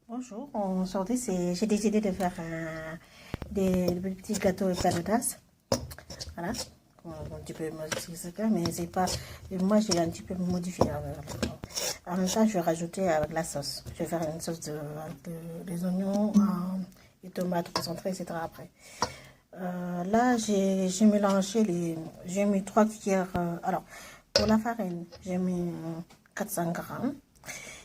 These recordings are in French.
Bonjour, aujourd'hui j'ai décidé de faire des petits gâteaux et patatas. Voilà, un petit peu modifié, mais c'est pas. Moi j'ai un petit peu modifié. En même temps, je vais rajouter avec la sauce. Je vais faire une sauce des oignons et tomates concentrées, etc. après. Là, j'ai mélangé j'ai mis 3 cuillères. Alors, pour la farine, j'ai mis 400 grammes.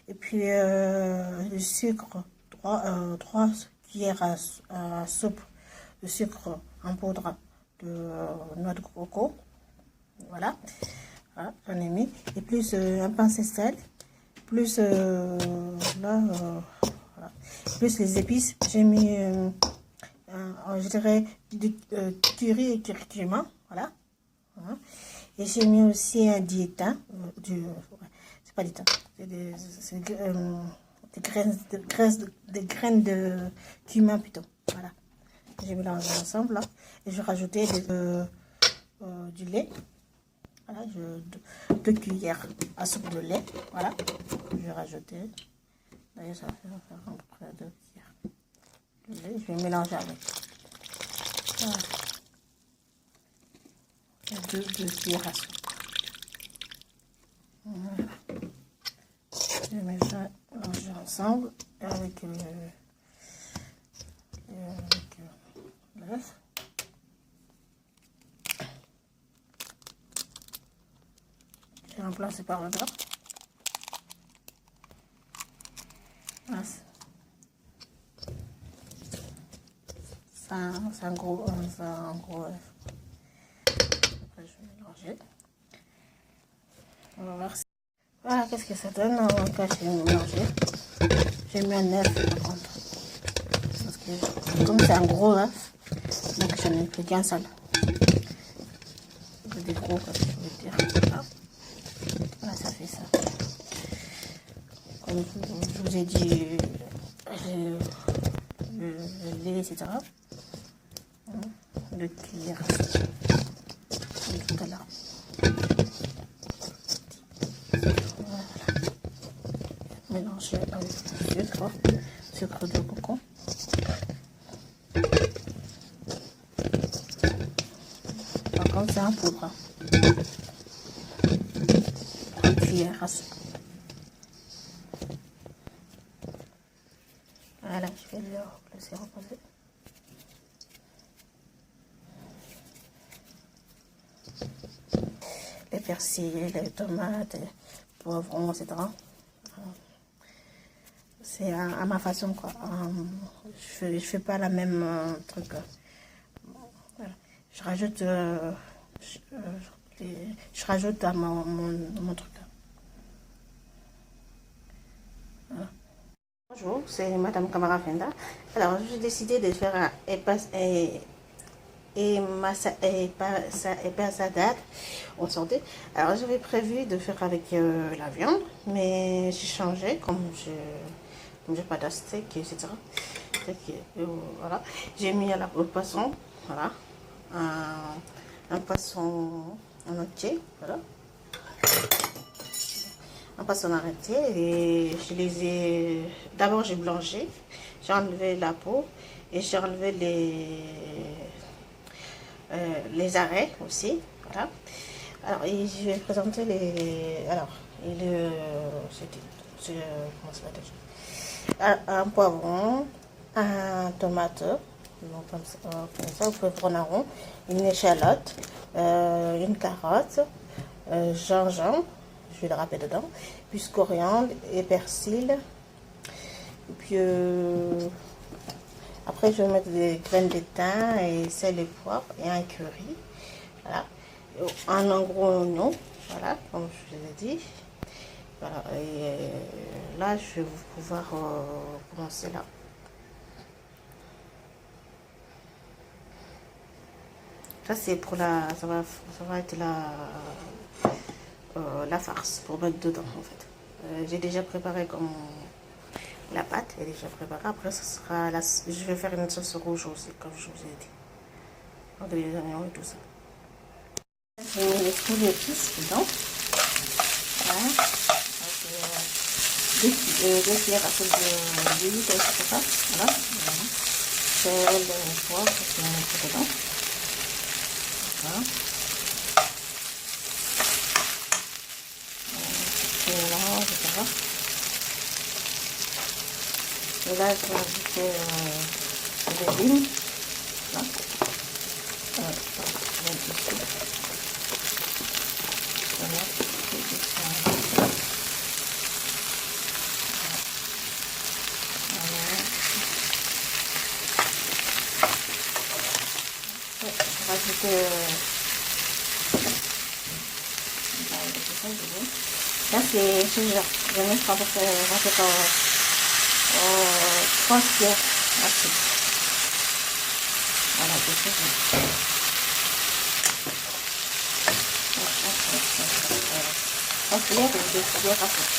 Et puis, le sucre, 3 cuillères à soupe de sucre en poudre de noix de coco. Voilà, voilà j'en ai mis. Et plus un pincé de sel, plus, voilà. Plus les épices. J'ai mis, je dirais, du curry et curcuma. Voilà. Voilà. Et j'ai mis aussi un diétain, c'est pas du thym, c'est des graines de cumin plutôt. Voilà. J'ai mélangé ensemble là. Et je rajoutais du lait. Voilà, 2 cuillères à soupe de lait. Voilà. Je vais rajouter. D'ailleurs, ça va faire à peu près 2 cuillères de lait. Je vais mélanger avec. Voilà. 2 cuillères à soupe. Voilà. Je mets ça mélanger ensemble avec l'œuf. J'ai remplacé par le beurre. Voilà. C'est un gros œuf. Après, je vais mélanger. On va voir. Voilà, qu'est-ce que ça donne. En tout cas, j'ai mélangé. J'ai mis un œuf par contre. Parce que comme c'est un gros œuf, donc j'en ai pris qu'un seul. C'est des gros, comme je veux dire. Voilà, ça fait ça. Comme je vous ai dit, le lait, etc. Le cuillère. Comme tout à l'heure. Voilà. Mélanger avec le sucre de coco. Par contre, c'est en poudre. Une cuillère à soupe. Voilà, je vais le laisser reposer. Les persils, les tomates, les poivrons, etc. C'est à ma façon, quoi. Je fais pas la même truc. Voilà. Je rajoute, je rajoute à mon truc. Voilà. Bonjour, c'est Madame Camara Fenda. Alors, j'ai décidé de faire un salade en santé. Alors, j'avais prévu de faire avec la viande, mais j'ai changé comme j'ai pas de steak, etc. Voilà. J'ai mis au poisson, voilà, un poisson en entier, voilà. Un poisson en entier et je les ai. D'abord, j'ai blanchi, j'ai enlevé la peau et j'ai enlevé les arrêts aussi, voilà. Alors, et je vais présenter les. Alors, comment ça va déjà? Un poivron, un tomate, donc comme ça, vous pouvez prendre un rond, une échalote, une carotte, gingembre, je vais le râper dedans, puis coriandre et persil. Et puis après, je vais mettre des graines de thym et sel et poivre et un curry. Voilà. Un gros oignon, voilà, comme je vous ai dit. Voilà, et là, je vais pouvoir commencer là. Ça, c'est pour ça va être la farce pour mettre dedans, en fait. J'ai déjà préparé comme la pâte est déjà préparée. Après, ce sera je vais faire une sauce rouge aussi, comme je vous ai dit. Avec les oignons et tout ça. J'ai mis les épices dedans. Voilà. 2 cuillères à soupe d'huile, c'est ça. Voilà. Sel, poivre, c'est mettre dedans. Voilà. Et mélange, etc. Et là, je vais ajouter les légumes. Là. Voilà. Rajouter là c'est ce genre je vais mettre à peu près 3 cuillères à soupe. Voilà, c'est ce genre 3 cuillères et 2 cuillères à soupe.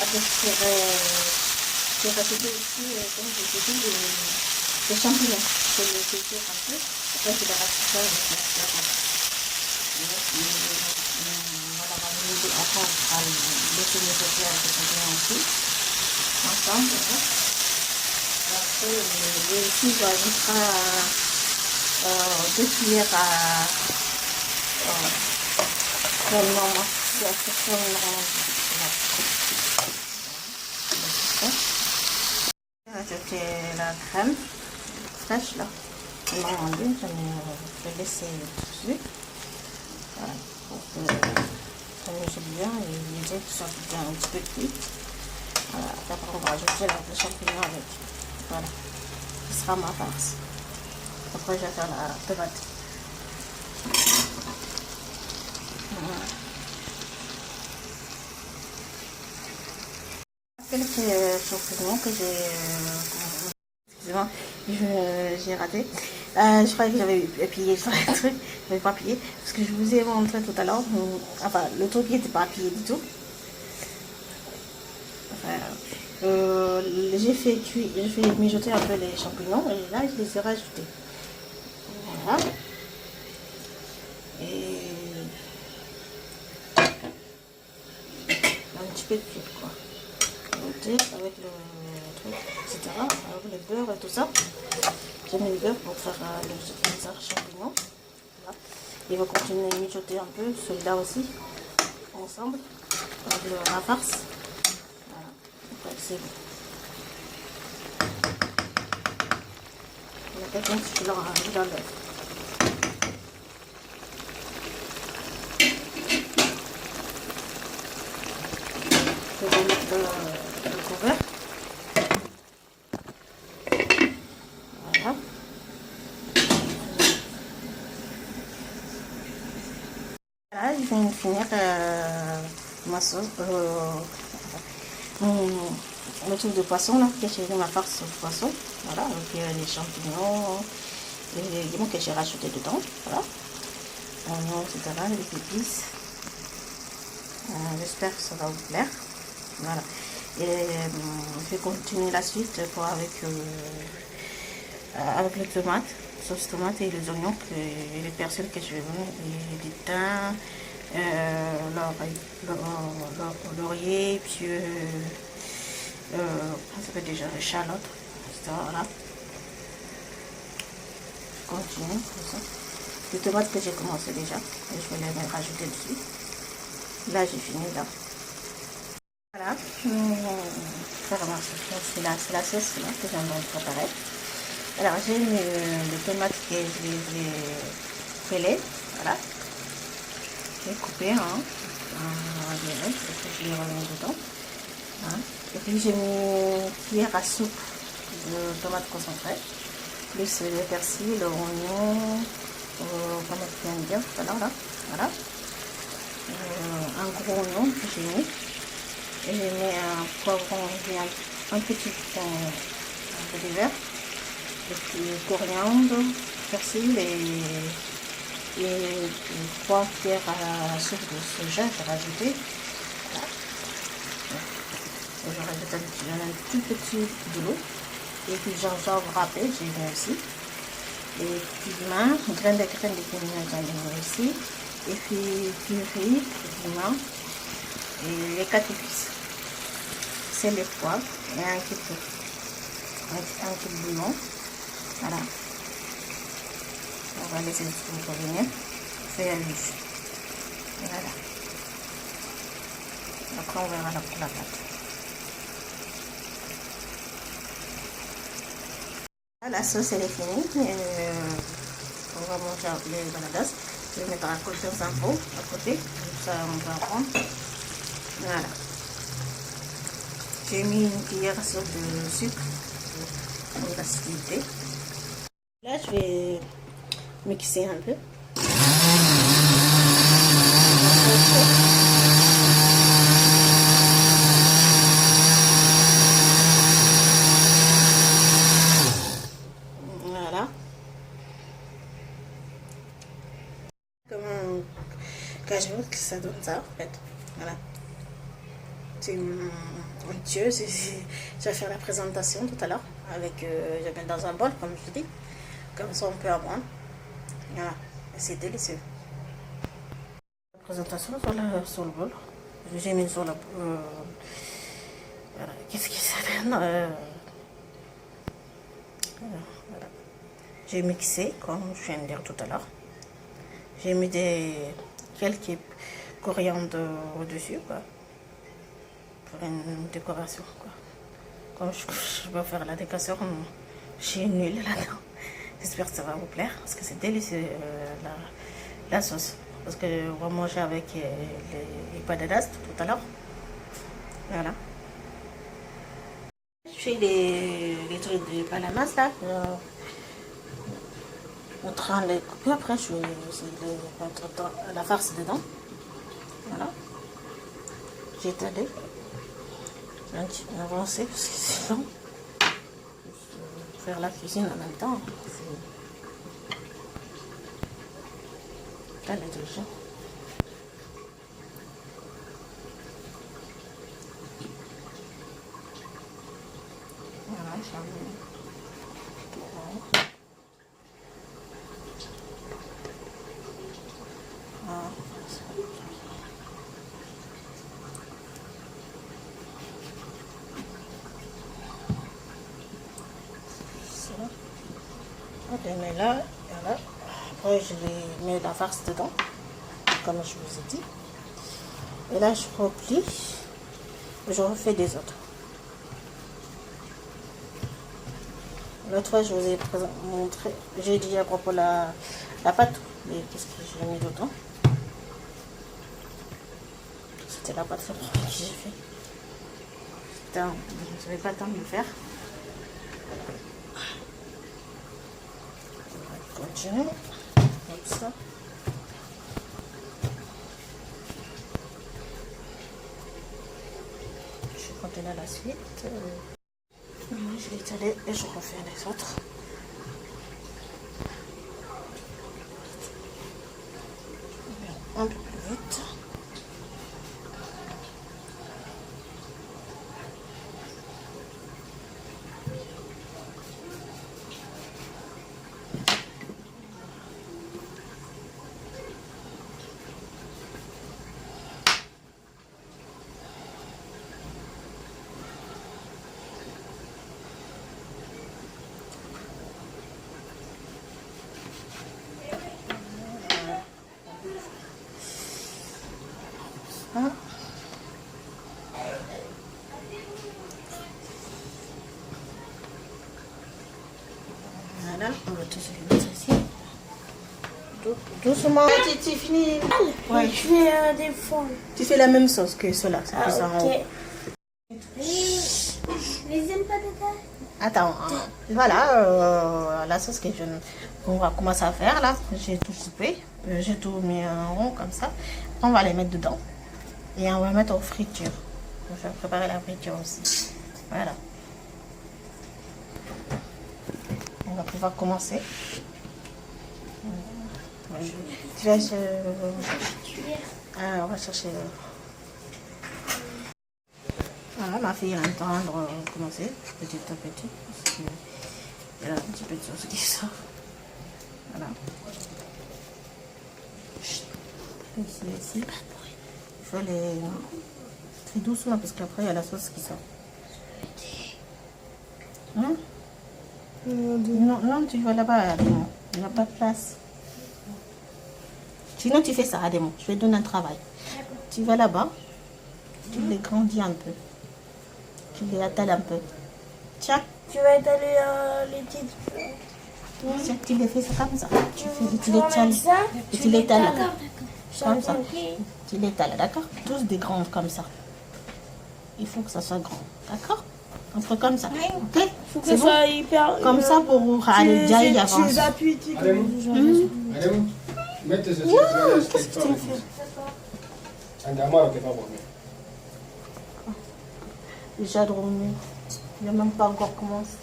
Après, j'ai rajouté aussi, comme je vous dis, des champignons. Je vais les cuire un peu. Après, je vais rajouter ça avec la pâte. Voilà, après, on va laisser mijoter avec les champignons aussi. Ensemble, voilà. Et après, ici, je rajouterai 2 cuillères à seulement, ajouter la crème fraîche là. Je vais laisser dessus. Voilà, pour que ça mijote bien et les œufs soient bien un petit peu cuits. Voilà, après on va ajouter les champignons avec. Voilà, ce sera ma farce. Après je vais faire la tomate. Voilà. Quelques champignons que j'ai raté. Je croyais que j'avais appuyé sur le truc, je n'avais pas appuyé parce que je vous ai montré tout à l'heure. Enfin, le truc n'était pas appuyé du tout. Enfin, j'ai fait mijoter un peu les champignons et là je les ai rajoutés. Voilà. Et un petit peu de huile quoi. Avec le truc, etc. Avec le beurre et tout ça. J'ai mis le beurre pour faire les champignons. Voilà. Il va continuer à mijoter un peu, celui-là aussi, ensemble, avec la farce. Voilà. Après, c'est bon. Il y a quelqu'un qui dans l'œuf. Je vais mettre le couvert. Voilà. Là, je vais finir ma sauce, le truc de poisson là, que j'ai mis ma farce de poisson. Voilà, avec les champignons, les légumes que j'ai rajouté dedans. Voilà. Oignons, etc. Les épices. J'espère que ça va vous plaire. Voilà. Et je vais continuer la suite pour avec les tomates, sauce tomate et les oignons et les persil que je vais mettre, et du thym, laurier, puis ça s'appelle déjà échalote, etc. Voilà. Je continue comme ça. Les tomates que j'ai commencé déjà, et je vais les rajouter dessus. Là j'ai fini là. Voilà, c'est la sauce là, que j'en ai préparée. Alors j'ai mis les tomates que je les ai pelées, voilà. J'ai coupé en diamètre, et puis je les remets dedans. Hein. Et puis j'ai mis une cuillère à soupe de tomates concentrées, plus le persil, l'oignon, tomates bien bien, voilà. Un gros oignon que j'ai mis. Et j'ai mis un poivron, un petit peu de vert, et puis coriandre, persil et 3 cuillères à soupe de soja, j'ai rajouté. Voilà. Je rajoute un tout petit peu de l'eau. Et puis gingembre râpé, j'ai mis aussi. Les piments, graines de piment, j'ai mis aussi. Et puis curry, piment. Et les 4 épices. C'est les poivres et un kilo de limon. Voilà. On va laisser tout revenir. C'est à lui. Voilà. Après, on verra la pâte. La sauce, elle est finie. On va manger les bananas. Je vais mettre à côté dans un pot, à côté. Comme ça, on va prendre. Voilà. J'ai mis une cuillère à soupe de sucre pour l'acidité. Là, je vais mixer un peu. Voilà. Comme un cajou que ça donne ça, en fait. Voilà. C'est onctueux. Je vais faire la présentation tout à l'heure. Avec, je mets dans un bol, comme je dis. Comme ça, on peut avoir. Voilà. C'est délicieux. La présentation sur le bol. J'ai mis sur le voilà. Qu'est-ce qui s'appelle voilà. J'ai mixé, comme je viens de dire tout à l'heure. J'ai mis quelques coriandres au-dessus, quoi. Pour une décoration, quoi. Comme je vais faire la décoration, je suis nulle là-dedans. J'espère que ça va vous plaire, parce que c'est délicieux, la sauce. Parce que on va manger avec les patatas tout à l'heure. Voilà. Je fais les trucs de panamas là. On traîne les coupures, après je mets la farce dedans. Voilà. J'ai étalé. Un petit peu avancé parce que c'est long. Faire la cuisine en même temps. Là, les deux gens. Voilà, j'en ai. Ok, mais là, voilà. Après, je vais mettre la farce dedans, comme je vous ai dit. Et là, je replie. Je refais des autres. L'autre fois, je vous ai montré, j'ai dit à propos la pâte, mais qu'est-ce que j'ai mis dedans? C'était la pâte que j'ai fait. Putain, je n'avais pas le temps de le faire. On va continuer comme ça. Je vais continuer la suite. Je vais étaler et je refais les autres. Un peu plus vite. Hein? Voilà, on va tout se mettre ici. Doucement. Tu finis. Ouais. Je fais des formes. Tu fais la même sauce que cela. Ok. Les aimes pas de Attends, voilà la sauce que on va commencer à faire là. J'ai tout coupé, j'ai tout mis en rond comme ça. Après, on va les mettre dedans et on va mettre aux fritures. Je vais préparer la friture aussi. Voilà. On va pouvoir commencer. Tu vas on va chercher. Voilà, ma fille est en train de recommencer petit à petit. Parce que il y a un petit peu de sauce qui sort. Voilà. Ici. Il faut les faire doucement parce qu'après il y a la sauce qui sort. Hein? Non, non, tu vas là-bas, Ademo. Il n'y a pas de place. Sinon, tu fais ça, Ademo. Je vais te donner un travail. Tu vas là-bas, tu les grandis un peu. Tu les attales un peu. Tiens. Tu vas étaler les petites. Tiens, tu les fais ça comme ça. Tu vas les tales. mettre ça, Et tu les tales. D'accord. Comme ça. compris. Tu les tales, d'accord? Tous des grands comme ça. Il faut que ça soit grand. D'accord? Un peu comme ça. Ok? Faut que C'est ça bon? soit hyper. Comme ça pour aller déjà y avancer. Tu les appuies, tu sais. Allez, mets tes Non, qu'est-ce que tu me fais? Déjà dormi. Il n'a même pas encore commencé.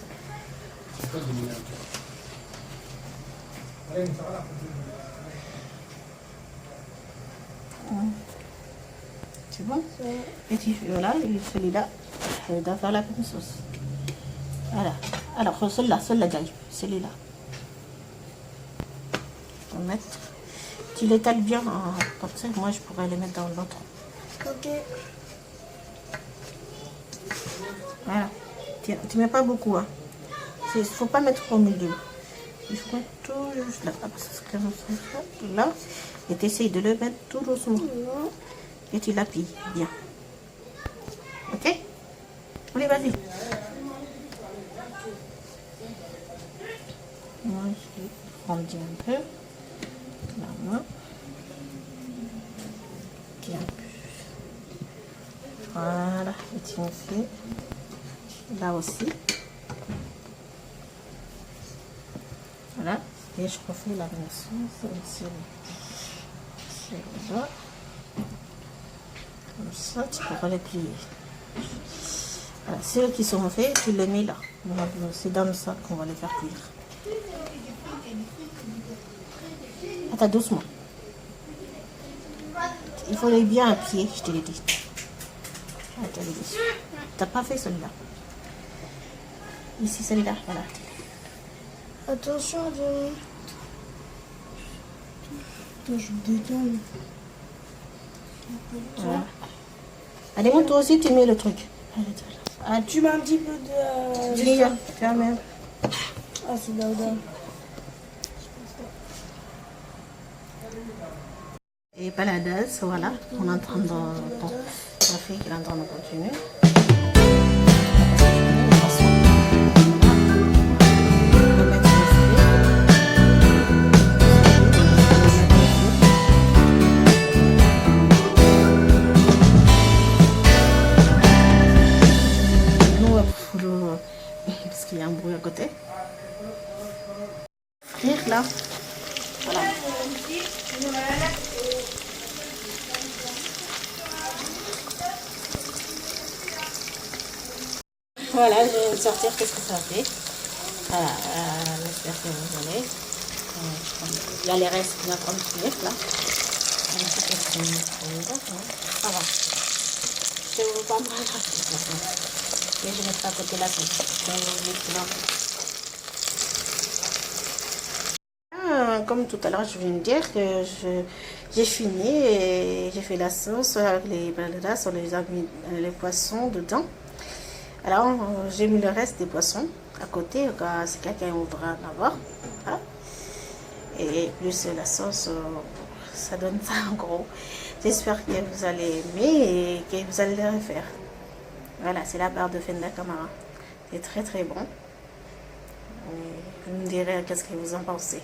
C'est bon? Et tu fais là, et celui-là, je dois faire la même sauce. Voilà. Alors, celui-là, Gaï, celui-là. On va mettre. Tu l'étales bien, hein, comme ça, moi je pourrais les mettre dans l'autre. Ok. Voilà. Tu mets pas beaucoup, hein. Il ne faut pas mettre au milieu. Il faut mettre tout juste là. Parce que là, et tu essayes de le mettre tout doucement. Et tu l'appuies bien. Ok? Allez, vas-y. Moi, je vais prendre un peu. La main. Bien. Voilà. Et tu me fais là aussi. Voilà. Et je refais la même chose. Là. Comme ça, tu pourras les plier. Voilà. Ceux qui sont faits, tu les mets là. C'est dans ça qu'on va les faire cuire. Attends, doucement. Il faut les bien à pied, je te l'ai dit. Attends, t'as pas fait celui-là. Ici, celui-là, voilà. Attention de. Attends, je me décale. Voilà. Allez, moi, toi aussi, tu mets le truc. Allez, Tu mets un petit peu de. tu as même. Ah, c'est là. Et paladas, voilà, on est en train de... Bon, ma fille qui est en train de continuer. Parce qu'il y a un bruit à côté. Frire là. Voilà. Voilà, je vais sortir qu'est-ce que ça fait. Voilà, j'espère que vous allez. Il y a les restes qui vont prendre cuire là. Ça va. Je ne veux pas me rater. Et je vais mettre à côté la sauce. Comme tout à l'heure, je viens de dire que j'ai fini et j'ai fait la sauce avec les baladas, on les a mis les poissons dedans. Alors, j'ai mis le reste des poissons à côté, c'est quelqu'un voudra en avoir. Voilà. Et plus la sauce, ça donne ça en gros. J'espère que vous allez aimer et que vous allez le refaire. Voilà, c'est la barre de Fenda Camara. C'est très très bon. Et vous me direz qu'est-ce que vous en pensez.